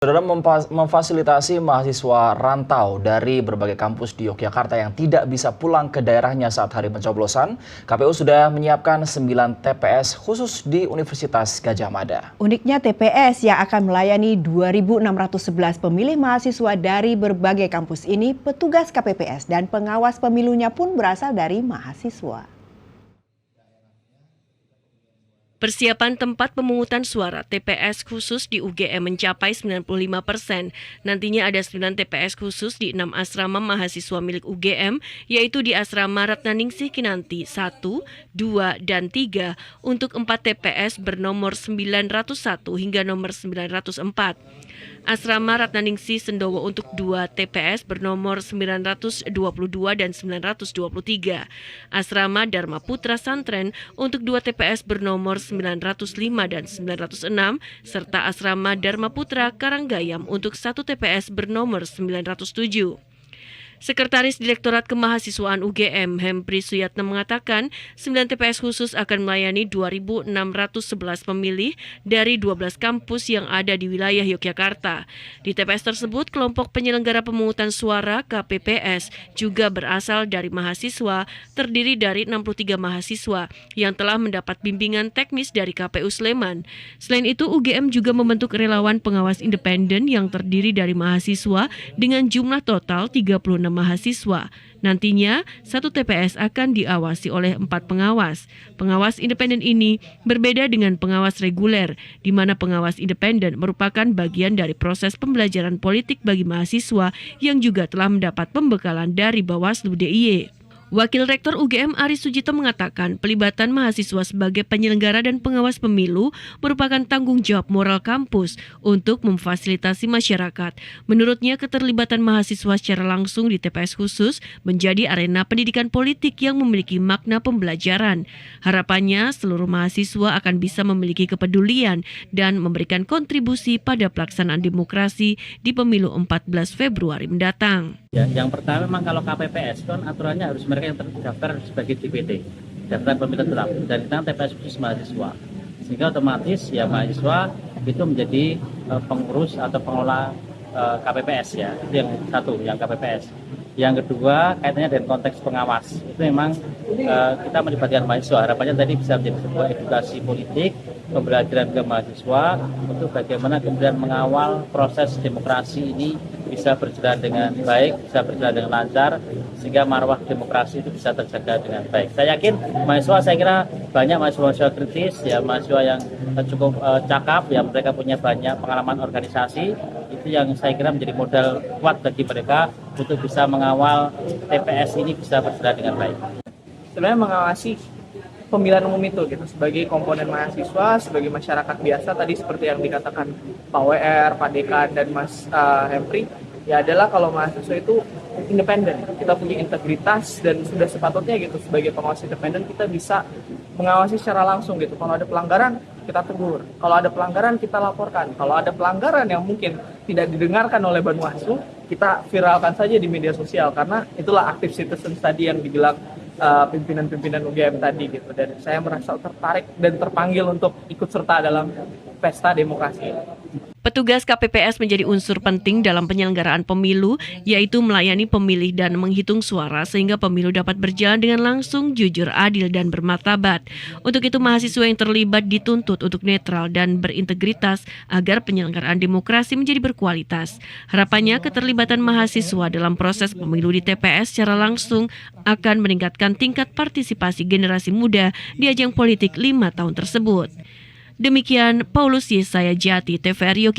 Saudara memfasilitasi mahasiswa rantau dari berbagai kampus di Yogyakarta yang tidak bisa pulang ke daerahnya saat hari pencoblosan, KPU sudah menyiapkan 9 TPS khusus di Universitas Gadjah Mada. Uniknya TPS yang akan melayani 2.611 pemilih mahasiswa dari berbagai kampus ini, petugas KPPS dan pengawas pemilunya pun berasal dari mahasiswa. Persiapan tempat pemungutan suara TPS khusus di UGM mencapai 95%. Nantinya ada 9 TPS khusus di 6 asrama mahasiswa milik UGM, yaitu di Asrama Ratnaningsih Kinanti 1, 2, dan 3 untuk 4 TPS bernomor 901 hingga nomor 904. Asrama Ratnaningsih Sendowo untuk 2 TPS bernomor 922 dan 923. Asrama Dharma Putra Santren untuk 2 TPS bernomor 905 dan 906, serta Asrama Dharma Putra Karanggayam untuk 1 TPS bernomor 907. Sekretaris Direktorat Kemahasiswaan UGM, Hempri Suyatna mengatakan, 9 TPS khusus akan melayani 2.611 pemilih dari 12 kampus yang ada di wilayah Yogyakarta. Di TPS tersebut, kelompok penyelenggara pemungutan suara KPPS juga berasal dari mahasiswa, terdiri dari 63 mahasiswa yang telah mendapat bimbingan teknis dari KPU Sleman. Selain itu, UGM juga membentuk relawan pengawas independen yang terdiri dari mahasiswa dengan jumlah total 36 mahasiswa. Nantinya, 1 TPS akan diawasi oleh 4 pengawas. Pengawas independen ini berbeda dengan pengawas reguler, di mana pengawas independen merupakan bagian dari proses pembelajaran politik bagi mahasiswa yang juga telah mendapat pembekalan dari Bawaslu DIY. Wakil Rektor UGM Aris Sujito mengatakan pelibatan mahasiswa sebagai penyelenggara dan pengawas pemilu merupakan tanggung jawab moral kampus untuk memfasilitasi masyarakat. Menurutnya, keterlibatan mahasiswa secara langsung di TPS khusus menjadi arena pendidikan politik yang memiliki makna pembelajaran. Harapannya, seluruh mahasiswa akan bisa memiliki kepedulian dan memberikan kontribusi pada pelaksanaan demokrasi di pemilu 14 Februari mendatang. Ya, yang pertama memang kalau KPPS kan aturannya harus mereka yang terdaftar sebagai DPT, daftar pemilih tetap, dan kita TPS khusus mahasiswa, sehingga otomatis ya mahasiswa itu menjadi pengurus atau pengelola KPPS ya. Itu yang satu, yang KPPS. Yang kedua kaitannya dengan konteks pengawas, itu memang kita melibatkan mahasiswa. Harapannya tadi bisa menjadi sebuah edukasi politik, pembelajaran ke mahasiswa untuk bagaimana kemudian mengawal proses demokrasi ini bisa berjalan dengan baik, bisa berjalan dengan lancar, sehingga marwah demokrasi itu bisa terjaga dengan baik. Saya yakin mahasiswa, saya kira banyak mahasiswa kritis, ya mahasiswa yang cukup cakap, ya mereka punya banyak pengalaman organisasi, itu yang saya kira menjadi modal kuat bagi mereka untuk bisa mengawal TPS ini bisa berjalan dengan baik. Sebenarnya mengawasi pemilihan umum itu gitu sebagai komponen mahasiswa, sebagai masyarakat biasa tadi seperti yang dikatakan Pak WR, Pak Dekan dan Mas Hempri, ya adalah kalau mahasiswa itu independen, kita punya integritas dan sudah sepatutnya gitu sebagai pengawas independen kita bisa mengawasi secara langsung gitu. Kalau ada pelanggaran kita tegur, kalau ada pelanggaran kita laporkan, kalau ada pelanggaran yang mungkin tidak didengarkan oleh Banwaslu kita viralkan saja di media sosial, karena itulah active citizen tadi yang dibilang pimpinan-pimpinan UGM tadi gitu. Dan saya merasa tertarik dan terpanggil untuk ikut serta dalam pesta demokrasi. Petugas KPPS menjadi unsur penting dalam penyelenggaraan pemilu, yaitu melayani pemilih dan menghitung suara sehingga pemilu dapat berjalan dengan langsung, jujur, adil, dan bermartabat. Untuk itu, mahasiswa yang terlibat dituntut untuk netral dan berintegritas agar penyelenggaraan demokrasi menjadi berkualitas. Harapannya, keterlibatan mahasiswa dalam proses pemilu di TPS secara langsung akan meningkatkan tingkat partisipasi generasi muda di ajang politik 5 tahun tersebut. Demikian Paulus Yesaya Jati, TVRI Yogyakarta.